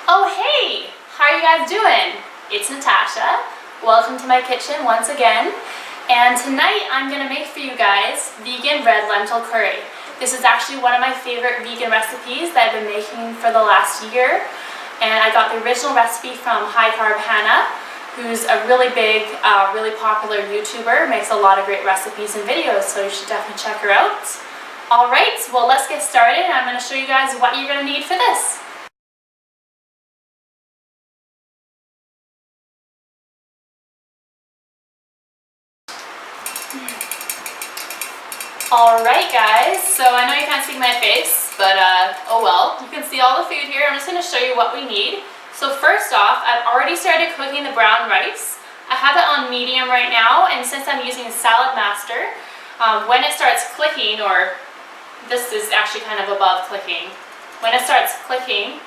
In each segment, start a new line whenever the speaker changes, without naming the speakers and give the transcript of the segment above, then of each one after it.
Oh hey! How are you guys doing? It's Natasha. Welcome to my kitchen once again. And tonight I'm going to make for you guys vegan red lentil curry. This is actually one of my favorite vegan recipes that I've been making for the last year. And I got the original recipe from High Carb Hannah, who's a really big, really popular YouTuber, makes a lot of great recipes and videos, so you should definitely check her out. Alright, well let's get started. I'm going to show you guys what you're going to need for this. Alright guys, so I know you can't see my face, but oh well. You can see all the food here. I'm just going to show you what we need. So first off, I've already started cooking the brown rice. I have it on medium right now, and since I'm using Salad Master, when it starts clicking, or this is actually kind of above clicking, when it starts clicking,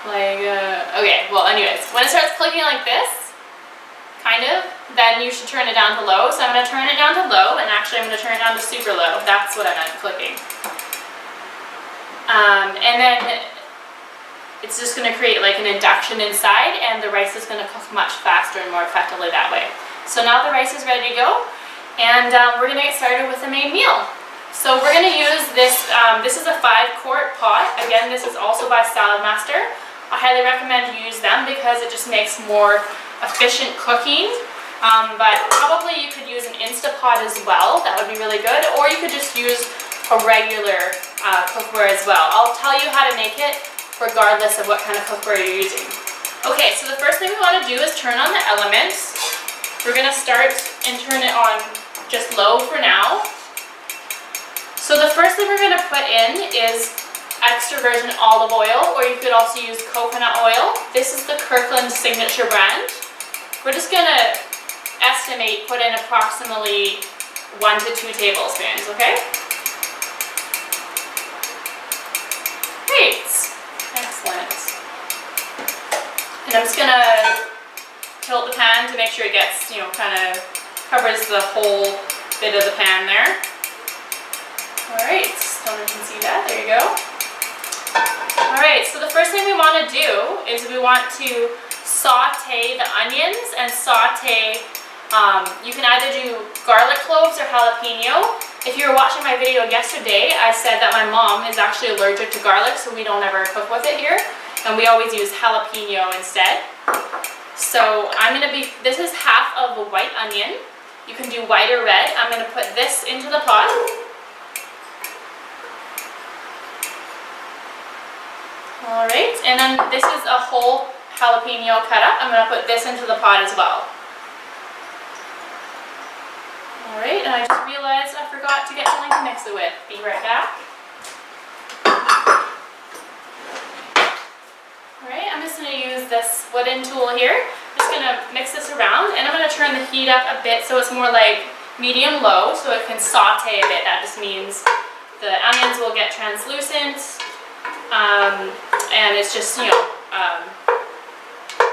okay, well anyways, when it starts clicking like this, kind of, then you should turn it down to low. So I'm going to turn it down to low, and actually I'm going to turn it down to super low. That's what I meant clicking. And then it's just going to create like an induction inside, and the rice is going to cook much faster and more effectively that way. So now the rice is ready to go, and we're going to get started with the main meal. So we're going to use this, this is a 5-quart pot. Again, this is also by Salad Master. I highly recommend you use them because it just makes more efficient cooking, but probably you could use an Instapot as well. That would be really good, or you could just use a regular cookware as well. I'll tell you how to make it regardless of what kind of cookware you're using. Okay, so the first thing we want to do is turn on the elements. We're going to start and turn it on just low for now. So the first thing we're going to put in is extra virgin olive oil, or you could also use coconut oil. This is the Kirkland Signature brand. We're just going to estimate, put in approximately 1 to 2 tablespoons, okay? Great. Excellent. And I'm just going to tilt the pan to make sure it gets, kind of covers the whole bit of the pan there. Alright, don't know if you can see that. There you go. Alright, so the first thing we want to do is we want to saute the onions and saute, you can either do garlic cloves or jalapeno. If you were watching my video yesterday, I said that my mom is actually allergic to garlic, so we don't ever cook with it here, and we always use jalapeno instead. So this is half of a white onion. You can do white or red. I'm going to put this into the pot. Alright, and then this is a whole jalapeno cut up. I'm going to put this into the pot as well. Alright, and I just realized I forgot to get something to mix it with. Be right back. Alright, I'm just going to use this wooden tool here. I'm just going to mix this around, and I'm going to turn the heat up a bit so it's more like medium-low, so it can saute a bit. That just means the onions will get translucent. And it's just, I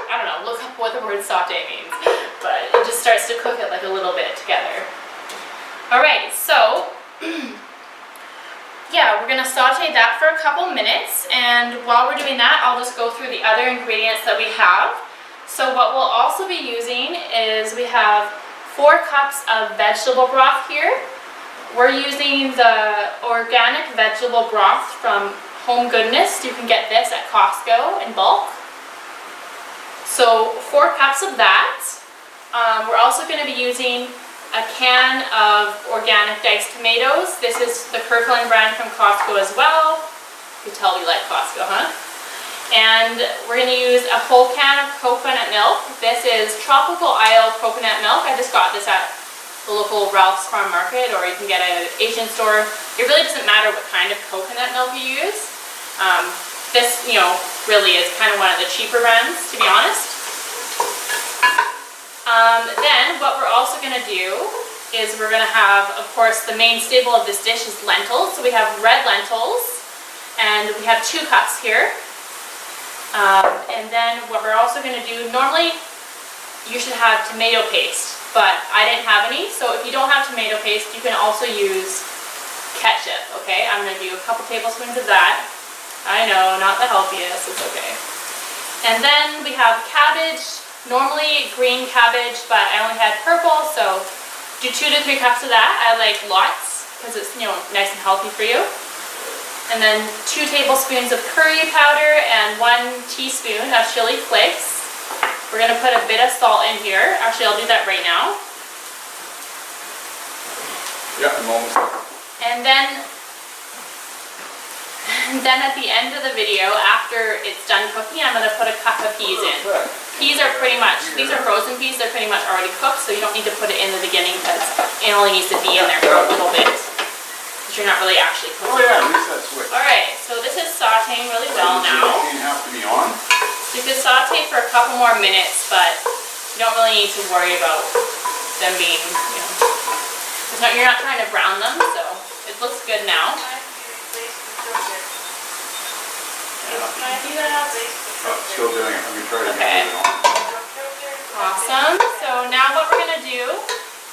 don't know, look up what the word saute means, but it just starts to cook it like a little bit together. Alright, so, yeah, we're going to saute that for a couple minutes, and while we're doing that, I'll just go through the other ingredients that we have. So what we'll also be using is we have 4 cups of vegetable broth here. We're using the organic vegetable broth from Home Goodness. You can get this at Costco in bulk. So 4 cups of that. We're also going to be using a can of organic diced tomatoes. This is the Kirkland brand from Costco as well. You can tell we like Costco, huh? And we're going to use a whole can of coconut milk. This is Tropical Isle coconut milk. I just got this at the local Ralph's Farm Market, or you can get it at an Asian store. It really doesn't matter what kind of coconut milk you use. This, really is kind of one of the cheaper brands, to be honest. Then what we're also going to do is we're going to have, of course, the main staple of this dish is lentils. So we have red lentils, and we have 2 cups here. And then what we're also going to do, normally you should have tomato paste, but I didn't have any, so if you don't have tomato paste, you can also use ketchup, okay? I'm going to do a couple tablespoons of that. I know, not the healthiest, it's okay. And then we have cabbage, normally green cabbage, but I only had purple, so do 2 to 3 cups of that. I like lots, because it's, you know, nice and healthy for you. And then 2 tablespoons of curry powder and 1 teaspoon of chili flakes. We're gonna put a bit of salt in here. Actually, I'll do that right now.
Yeah, I'm almost done.
And then at the end of the video, after it's done cooking, I'm gonna put a cup of peas in. Peas are pretty much, these are frozen peas, they're pretty much already cooked, so you don't need to put it in the beginning because it only needs to be in there for a little bit. Because you're not really actually
Oh
cooking.
yeah, at least that's quick.
Alright, so this is sauteing really well now.
Does the machine have to be on?
So you could saute for a couple more minutes, but you don't really need to worry about them being, you know, you're not trying to brown them, so it looks good now. Can I do that?
Oh, still doing it. Let me try to
Okay.
get it on.
Awesome. So now what we're gonna do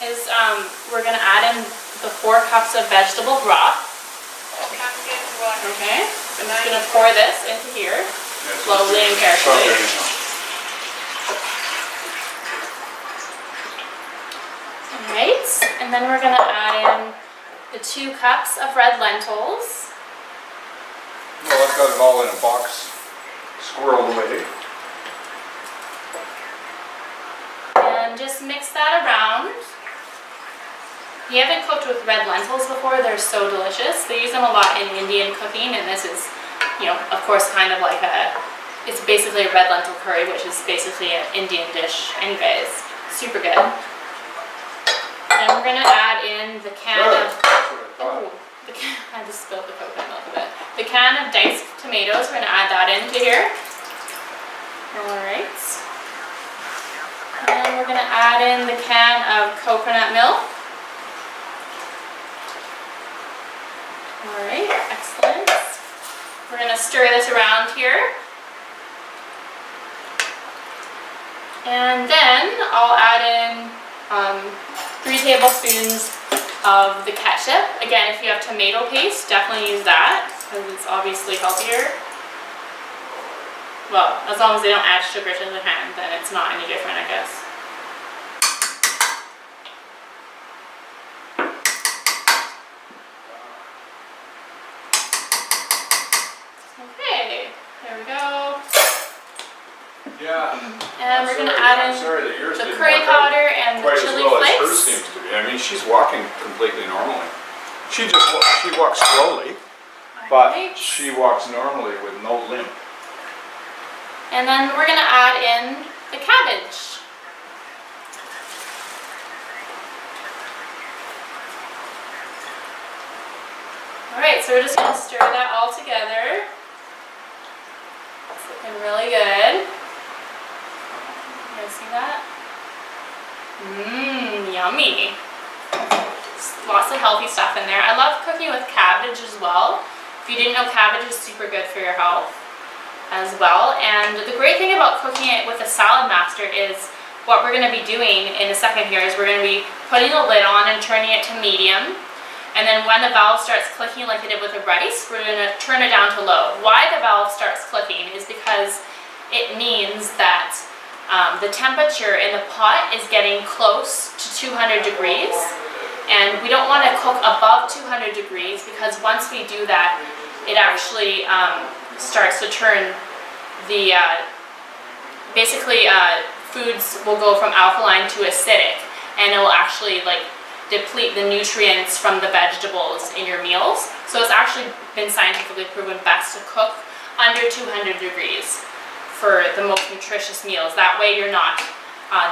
is we're gonna add in the 4 cups of vegetable broth. Okay. I'm just gonna pour this into here.
Yeah, so
Slowly and
stop
carefully.
there anyhow.
Alright, and then we're gonna add in the 2 cups of red lentils.
Well, I've got it all in a box, squirreled away.
And just mix that around. If you haven't cooked with red lentils before, they're so delicious. They use them a lot in Indian cooking, and this is, you know, of course, kind of like it's basically a red lentil curry, which is basically an Indian dish anyways. Super good. And we're gonna add in the can of, I just spilled the coconut milk a bit. The can of diced tomatoes, we're gonna add that into here. Alright. And we're gonna add in the can of coconut milk. Alright, excellent. We're gonna stir this around here. And then I'll add in 3 tablespoons of the ketchup. Again, if you have tomato paste, definitely use that because it's obviously healthier. Well, as long as they don't add sugar to the hand, then it's not any different, I guess. Okay, there we go.
Yeah.
And we're going to add in the curry powder and the chili flakes.
Hers seems to be. I mean, she's walking completely normally. She walks slowly, but she walks normally with no limp.
And then we're going to add in the cabbage. Alright, so we're just going to stir that all together. It's looking really good. You guys see that? Mmm, yummy. Lots of healthy stuff in there. I love cooking with cabbage as well. If you didn't know, cabbage is super good for your health as well. And the great thing about cooking it with a salad master is what we're going to be doing in a second here is we're going to be putting the lid on and turning it to medium. And then when the valve starts clicking like it did with the rice, we're going to turn it down to low. Why the valve starts clicking is because it means that the temperature in the pot is getting close to 200 degrees. And we don't want to cook above 200 degrees because once we do that, it actually starts to turn the, foods will go from alkaline to acidic, and it will actually like deplete the nutrients from the vegetables in your meals. So it's actually been scientifically proven best to cook under 200 degrees for the most nutritious meals. That way you're not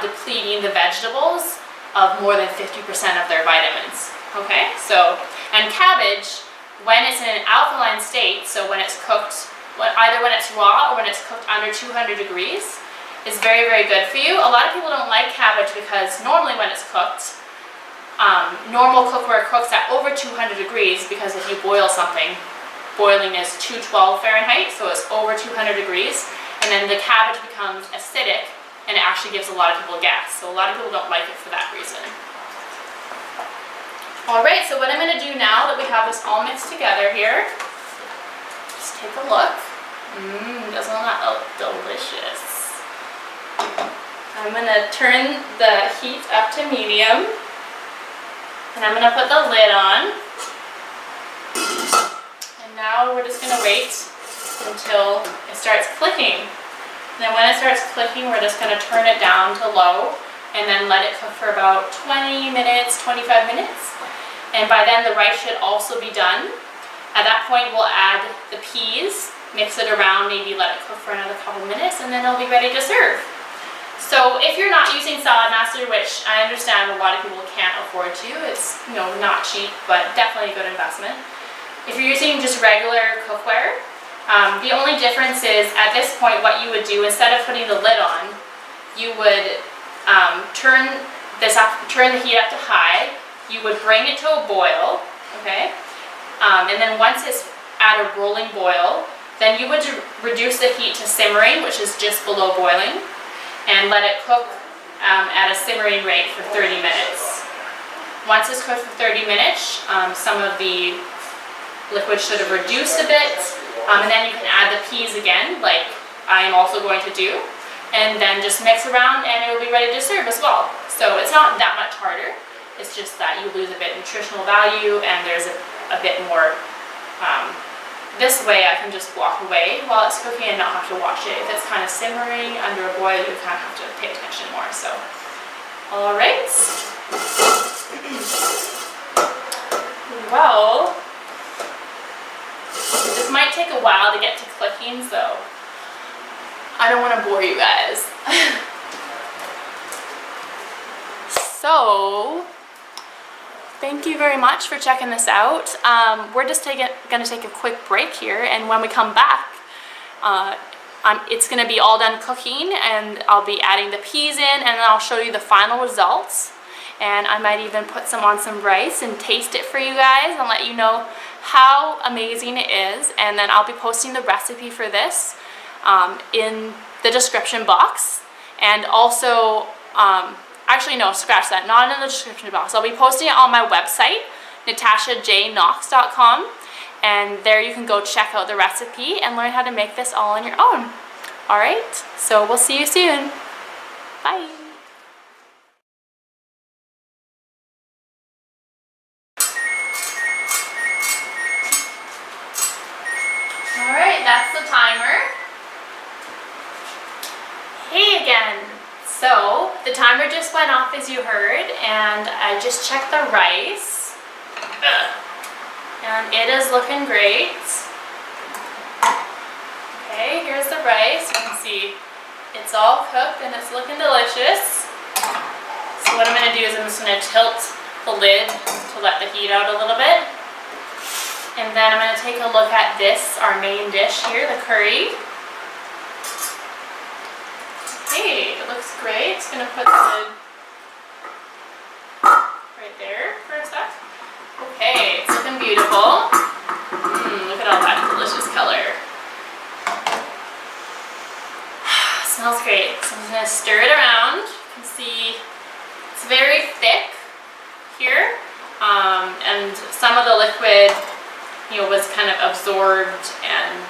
depleting the vegetables of more than 50% of their vitamins. Okay, so, and cabbage, when it's in an alkaline state, so when it's cooked, either when it's raw or when it's cooked under 200 degrees, is very, very good for you. A lot of people don't like cabbage because normally when it's cooked, normal cookware cooks at over 200 degrees because if you boil something, boiling is 212 Fahrenheit, so it's over 200 degrees, and then the cabbage becomes acidic and it actually gives a lot of people gas. So a lot of people don't like it for that reason. Alright, so what I'm going to do now that we have this all mixed together here, just take a look. Doesn't that look delicious? I'm gonna turn the heat up to medium, and I'm gonna put the lid on. And now we're just gonna wait until it starts clicking. And then when it starts clicking, we're just gonna turn it down to low and then let it cook for about 20 minutes, 25 minutes. And by then the rice should also be done. At that point we'll add the peas, mix it around, maybe let it cook for another couple minutes, and then it'll be ready to serve. So if you're not using Salad Master, which I understand a lot of people can't afford to, it's not cheap, but definitely a good investment. If you're using just regular cookware, the only difference is at this point what you would do, instead of putting the lid on, you would turn the heat up to high. You would bring it to a boil, okay? And then once it's at a rolling boil, then you would reduce the heat to simmering, which is just below boiling, and let it cook at a simmering rate for 30 minutes. Once it's cooked for 30 minutes, some of the liquid should have reduced a bit, and then you can add the peas again, like I am also going to do, and then just mix around and it will be ready to serve as well. So it's not that much harder, it's just that you lose a bit of nutritional value and there's a bit more, this way I can just walk away while it's cooking and not have to watch it. If it's kind of simmering under a boil, you kind of have to pay attention more. So, alright. Well, this might take a while to get to clicking, so I don't want to bore you guys. So, thank you very much for checking this out. We're just going to take a quick break here, and when we come back, it's going to be all done cooking, and I'll be adding the peas in, and then I'll show you the final results. And I might even put some on some rice and taste it for you guys and let you know how amazing it is. And then I'll be posting the recipe for this in the description box, and also actually no, scratch that, not in the description box. I'll be posting it on my website, natashajknox.com, and there you can go check out the recipe and learn how to make this all on your own. Alright, so we'll see you soon. Bye. Alright, that's the timer. Hey again. So, the timer just went off as you heard, and I just checked the rice. And it is looking great. Okay, here's the rice. You can see it's all cooked and it's looking delicious. So what I'm going to do is I'm just going to tilt the lid to let the heat out a little bit. And then I'm going to take a look at this, our main dish here, the curry. Okay, it looks great. Just going to put the lid right there for a sec. Okay, it's looking beautiful. Look at all that delicious color. Smells great. So I'm just going to stir it around. You can see it's very thick here, and some of the liquid, was kind of absorbed and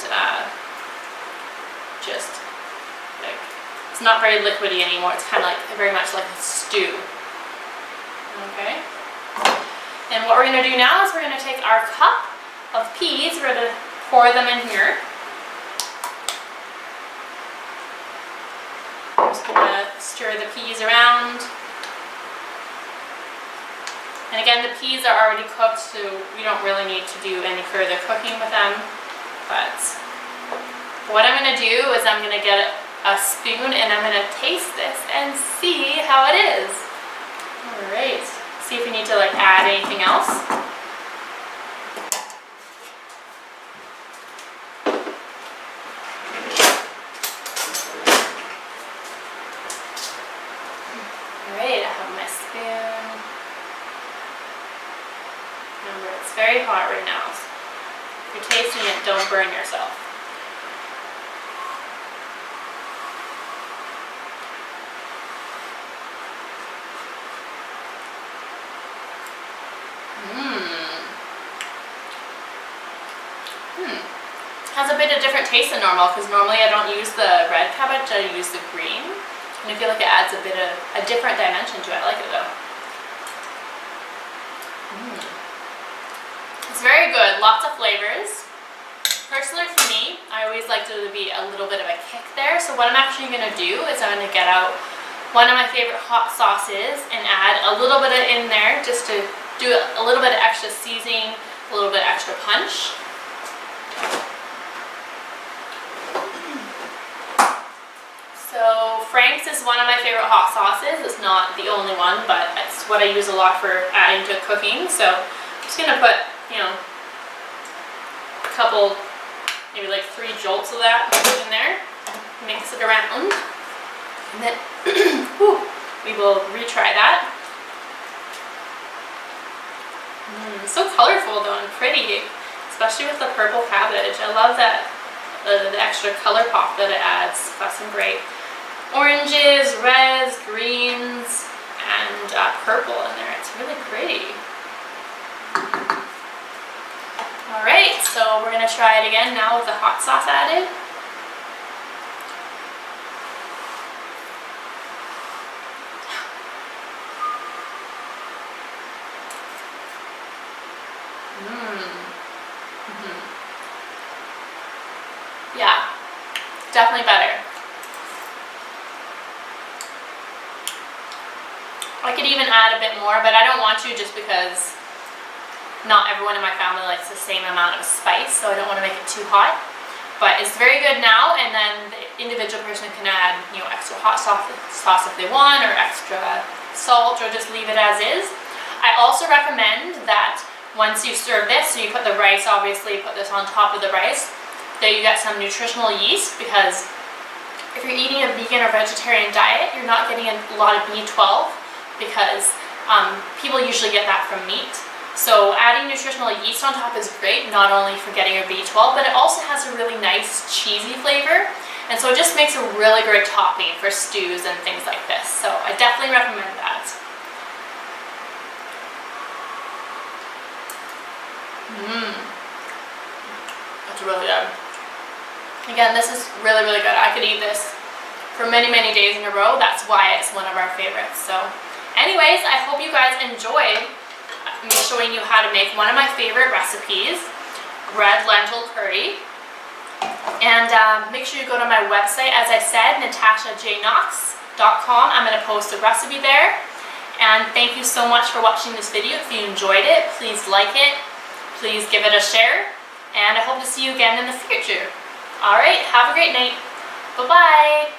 just like, it's not very liquidy anymore. It's kind of like very much like a stew. Okay. And what we're going to do now is we're going to take our cup of peas, we're going to pour them in here. I'm just going to stir the peas around. And again, the peas are already cooked, so we don't really need to do any further cooking with them. But what I'm going to do is I'm going to get a spoon and I'm going to taste this and see how it is. Alright. See if we need to add anything else. Alright, I have my spoon. Remember, it's very hot right now. So if you're tasting it, don't burn yourself. Has a bit of different taste than normal because normally I don't use the red cabbage, I use the green. And I feel like it adds a bit of a different dimension to it. I like it though. It's very good, lots of flavors. Personally for me, I always like there to be a little bit of a kick there. So what I'm actually going to do is I'm going to get out one of my favorite hot sauces and add a little bit of in there just to do a little bit of extra seasoning, a little bit extra punch. So Frank's is one of my favorite hot sauces. It's not the only one, but it's what I use a lot for adding to cooking. So I'm just going to put, you know, a couple, maybe like 3 jolts of that in there. Mix it around. And then we will retry that. It's so colorful though and pretty, especially with the purple cabbage. I love that, the extra color pop that it adds. Got some great oranges, reds, greens, and purple in there. It's really pretty. Alright, so we're going to try it again now with the hot sauce added. Yeah, definitely better. I could even add a bit more, but I don't want to just because not everyone in my family likes the same amount of spice, so I don't want to make it too hot. But it's very good now, and then the individual person can add, you know, extra hot sauce if they want, or extra salt, or just leave it as is. I also recommend that once you serve this, so you put the rice, obviously put this on top of the rice, that you get some nutritional yeast, because if you're eating a vegan or vegetarian diet, you're not getting a lot of B12, because people usually get that from meat. So adding nutritional yeast on top is great, not only for getting your B12, but it also has a really nice cheesy flavor, and so it just makes a really great topping for stews and things like this. So I definitely recommend that. That's really good. Again, this is really, really good. I could eat this for many, many days in a row. That's why it's one of our favorites. So anyways, I hope you guys enjoyed me showing you how to make one of my favorite recipes, red lentil curry. And make sure you go to my website, as I said, natashajknox.com. I'm going to post a recipe there. And thank you so much for watching this video. If you enjoyed it, please like it. Please give it a share. And I hope to see you again in the future. Alright, have a great night. Bye-bye.